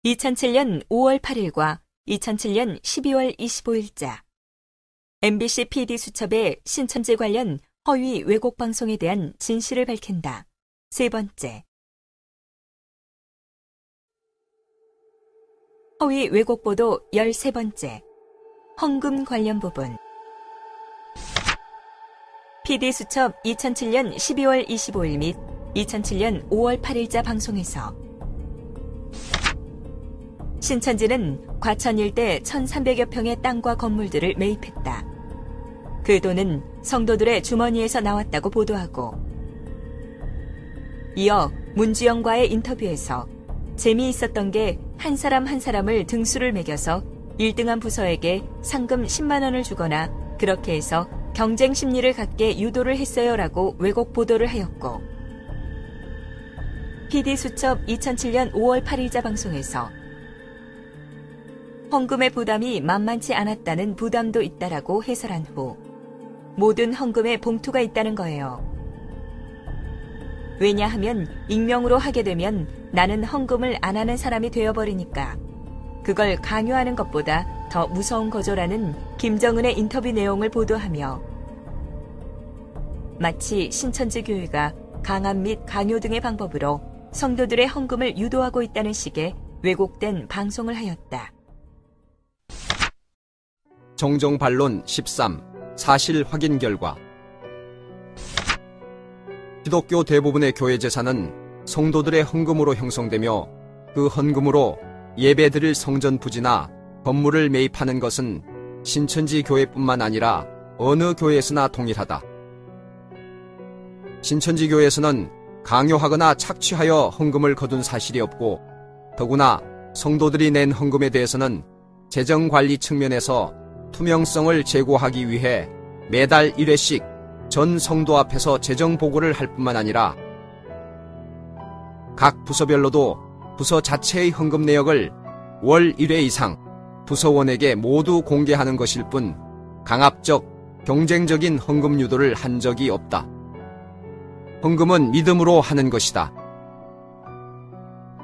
2007년 5월 8일과 2007년 12월 25일자 MBC PD수첩의 신천지 관련 허위 왜곡 방송에 대한 진실을 밝힌다. 세 번째. 허위 왜곡 보도 13번째. 헌금 관련 부분. PD수첩 2007년 12월 25일 및 2007년 5월 8일자 방송에서 신천지는 과천 일대 1,300여 평의 땅과 건물들을 매입했다. 그 돈은 성도들의 주머니에서 나왔다고 보도하고, 이어 문주영과의 인터뷰에서 재미있었던 게 한 사람 한 사람을 등수를 매겨서 1등한 부서에게 상금 10만 원을 주거나 그렇게 해서 경쟁 심리를 갖게 유도를 했어요라고 왜곡 보도를 하였고, PD수첩 2007년 5월 8일자 방송에서 헌금의 부담이 만만치 않았다는 부담도 있다라고 해설한 후 모든 헌금에 봉투가 있다는 거예요. 왜냐하면 익명으로 하게 되면 나는 헌금을 안 하는 사람이 되어버리니까 그걸 강요하는 것보다 더 무서운 거죠라는 김정은의 인터뷰 내용을 보도하며, 마치 신천지 교회가 강압 및 강요 등의 방법으로 성도들의 헌금을 유도하고 있다는 식의 왜곡된 방송을 하였다. 정정 반론 13. 사실 확인 결과. 기독교 대부분의 교회 재산은 성도들의 헌금으로 형성되며 그 헌금으로 예배드릴 성전 부지나 건물을 매입하는 것은 신천지 교회뿐만 아니라 어느 교회에서나 동일하다. 신천지 교회에서는 강요하거나 착취하여 헌금을 거둔 사실이 없고, 더구나 성도들이 낸 헌금에 대해서는 재정관리 측면에서 투명성을 제고하기 위해 매달 1회씩 전 성도 앞에서 재정 보고를 할 뿐만 아니라 각 부서별로도 부서 자체의 헌금 내역을 월 1회 이상 부서원에게 모두 공개하는 것일 뿐 강압적, 경쟁적인 헌금 유도를 한 적이 없다. 헌금은 믿음으로 하는 것이다.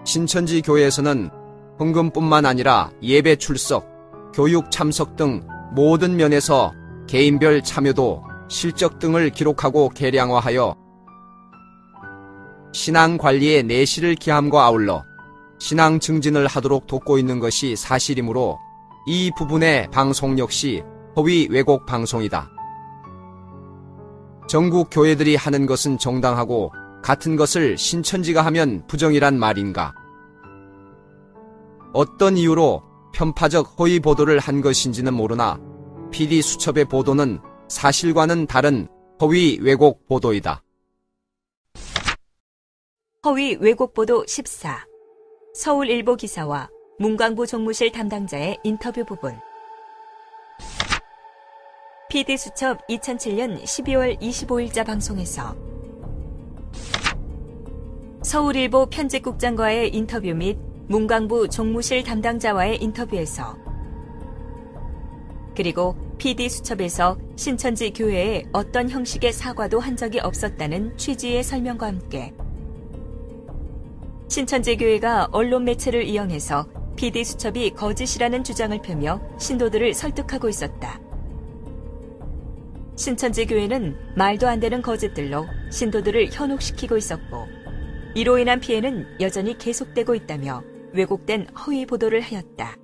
신천지 교회에서는 헌금뿐만 아니라 예배 출석, 교육 참석 등 모든 면에서 개인별 참여도, 실적 등을 기록하고 계량화하여 신앙 관리에 내실을 기함과 아울러 신앙 증진을 하도록 돕고 있는 것이 사실이므로 이 부분의 방송 역시 허위 왜곡 방송이다. 전국 교회들이 하는 것은 정당하고 같은 것을 신천지가 하면 부정이란 말인가? 어떤 이유로 편파적 허위 보도를 한 것인지는 모르나 PD수첩의 보도는 사실과는 다른 허위 왜곡 보도이다. 허위 왜곡 보도 14. 서울일보 기사와 문광부 종무실 담당자의 인터뷰 부분. PD수첩 2007년 12월 25일자 방송에서 서울일보 편집국장과의 인터뷰 및 문광부 종무실 담당자와의 인터뷰에서, 그리고 PD수첩에서 신천지 교회에 어떤 형식의 사과도 한 적이 없었다는 취지의 설명과 함께 신천지 교회가 언론 매체를 이용해서 PD수첩이 거짓이라는 주장을 펴며 신도들을 설득하고 있었다. 신천지 교회는 말도 안 되는 거짓들로 신도들을 현혹시키고 있었고, 이로 인한 피해는 여전히 계속되고 있다며 왜곡된 허위 보도를 하였다.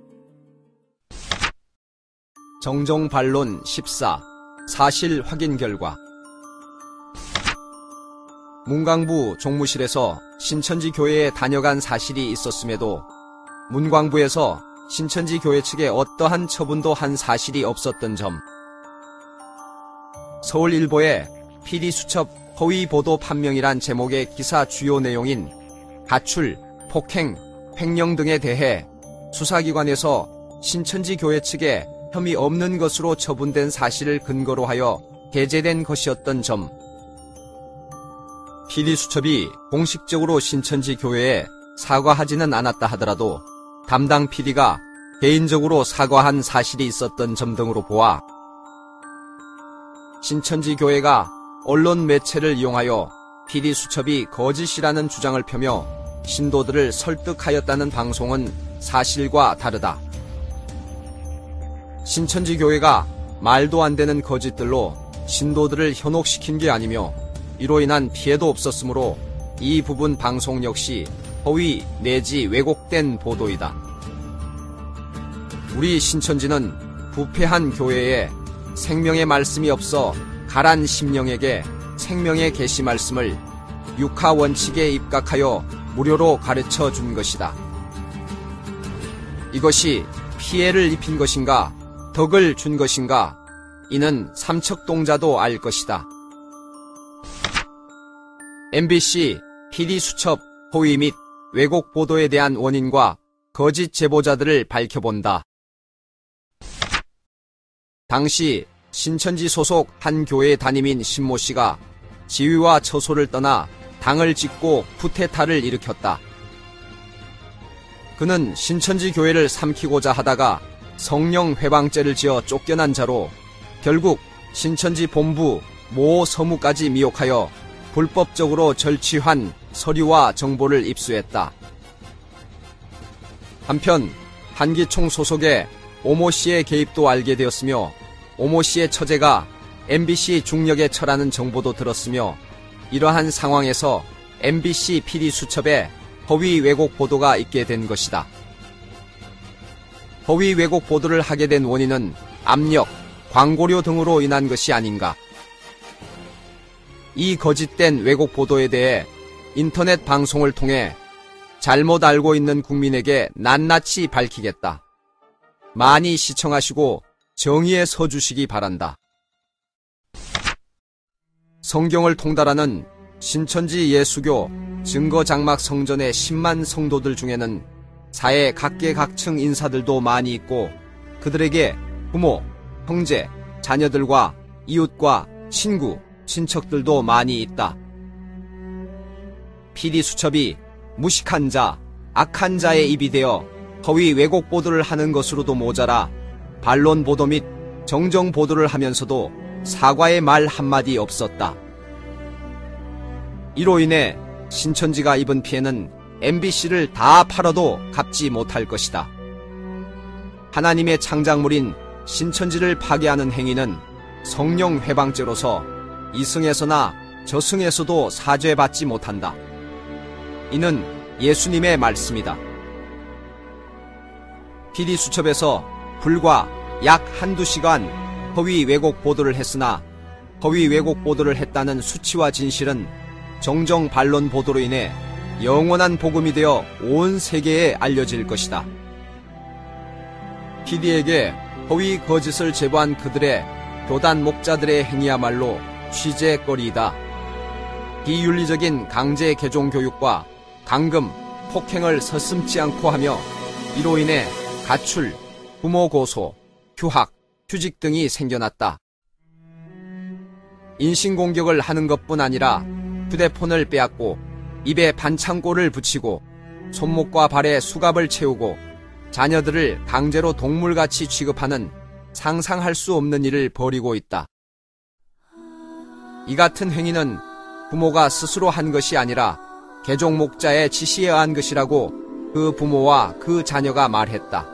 정정 반론 14. 사실 확인 결과. 문광부 종무실에서 신천지 교회에 다녀간 사실이 있었음에도 문광부에서 신천지 교회 측에 어떠한 처분도 한 사실이 없었던 점, 서울일보의 PD수첩 허위 보도 판명이란 제목의 기사 주요 내용인 가출, 폭행, 횡령 등에 대해 수사기관에서 신천지 교회 측에 혐의 없는 것으로 처분된 사실을 근거로 하여 게재된 것이었던 점, PD수첩이 공식적으로 신천지 교회에 사과하지는 않았다 하더라도 담당 PD가 개인적으로 사과한 사실이 있었던 점 등으로 보아 신천지 교회가 언론 매체를 이용하여 PD수첩이 거짓이라는 주장을 펴며 신도들을 설득하였다는 방송은 사실과 다르다. 신천지 교회가 말도 안 되는 거짓들로 신도들을 현혹시킨 게 아니며 이로 인한 피해도 없었으므로 이 부분 방송 역시 허위 내지 왜곡된 보도이다. 우리 신천지는 부패한 교회에 생명의 말씀이 없어 가란 심령에게 생명의 계시 말씀을 육하 원칙에 입각하여 무료로 가르쳐 준 것이다. 이것이 피해를 입힌 것인가, 덕을 준 것인가, 이는 삼척동자도 알 것이다. MBC PD 수첩 허위 및 왜곡 보도에 대한 원인과 거짓 제보자들을 밝혀본다. 당시 신천지 소속 한 교회 담임인 신모 씨가 지위와 처소를 떠나 당을 짓고 쿠데타를 일으켰다. 그는 신천지 교회를 삼키고자 하다가 성령 회방죄를 지어 쫓겨난 자로 결국 신천지 본부 모 서무까지 미혹하여 불법적으로 절취한 서류와 정보를 입수했다. 한편 한기총 소속의 오모 씨의 개입도 알게 되었으며 오모 씨의 처제가 MBC 중력에 처라는 정보도 들었으며 이러한 상황에서 MBC PD 수첩에 허위 왜곡 보도가 있게 된 것이다. 허위 왜곡 보도를 하게 된 원인은 압력, 광고료 등으로 인한 것이 아닌가. 이 거짓된 왜곡 보도에 대해 인터넷 방송을 통해 잘못 알고 있는 국민에게 낱낱이 밝히겠다. 많이 시청하시고 정의에 서주시기 바란다. 성경을 통달하는 신천지 예수교 증거장막 성전의 10만 성도들 중에는 사회 각계각층 인사들도 많이 있고 그들에게 부모, 형제, 자녀들과 이웃과 친구, 친척들도 많이 있다. PD 수첩이 무식한 자, 악한 자의 입이 되어 허위 왜곡 보도를 하는 것으로도 모자라 반론 보도 및 정정 보도를 하면서도 사과의 말 한마디 없었다. 이로 인해 신천지가 입은 피해는 MBC를 다 팔아도 갚지 못할 것이다. 하나님의 창작물인 신천지를 파괴하는 행위는 성령 회방죄로서 이승에서나 저승에서도 사죄받지 못한다. 이는 예수님의 말씀이다. PD 수첩에서 불과 약 한두 시간 허위 왜곡 보도를 했으나 허위 왜곡 보도를 했다는 수치와 진실은 정정 반론 보도로 인해 영원한 복음이 되어 온 세계에 알려질 것이다. PD에게 허위 거짓을 제보한 그들의 교단 목자들의 행위야말로 취재거리이다. 비윤리적인 강제 개종 교육과 감금, 폭행을 서슴지 않고 하며 이로 인해 가출, 부모 고소, 휴학, 휴직 등이 생겨났다. 인신공격을 하는 것뿐 아니라 휴대폰을 빼앗고 입에 반창고를 붙이고 손목과 발에 수갑을 채우고 자녀들을 강제로 동물같이 취급하는 상상할 수 없는 일을 벌이고 있다. 이 같은 행위는 부모가 스스로 한 것이 아니라 개종 목자의 지시에 의한 것이라고 그 부모와 그 자녀가 말했다.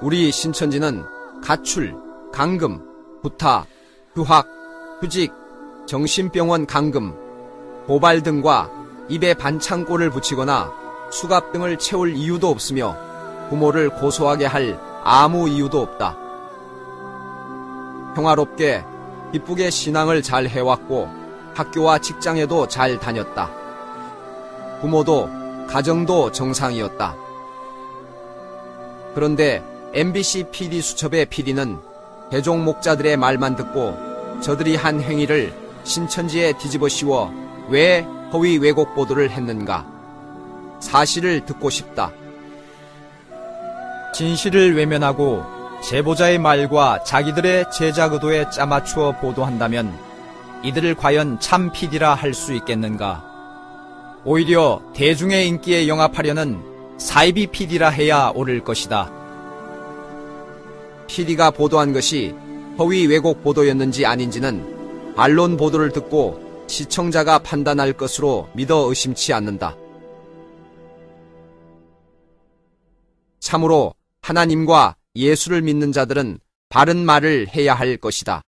우리 신천지는 가출, 감금, 구타, 휴학, 휴직, 정신병원 감금, 고발 등과 입에 반창고를 붙이거나 수갑 등을 채울 이유도 없으며 부모를 고소하게 할 아무 이유도 없다. 평화롭게 기쁘게 신앙을 잘 해왔고 학교와 직장에도 잘 다녔다. 부모도 가정도 정상이었다. 그런데 MBC PD 수첩의 PD는 개종 목자들의 말만 듣고 저들이 한 행위를 신천지에 뒤집어 씌워 왜 허위 왜곡 보도를 했는가? 사실을 듣고 싶다. 진실을 외면하고 제보자의 말과 자기들의 제작 의도에 짜맞추어 보도한다면 이들을 과연 참 PD라 할 수 있겠는가? 오히려 대중의 인기에 영합하려는 사이비 PD라 해야 옳을 것이다. PD가 보도한 것이 허위 왜곡 보도였는지 아닌지는 반론 보도를 듣고 시청자가 판단할 것으로 믿어 의심치 않는다. 참으로 하나님과 예수를 믿는 자들은 바른 말을 해야 할 것이다.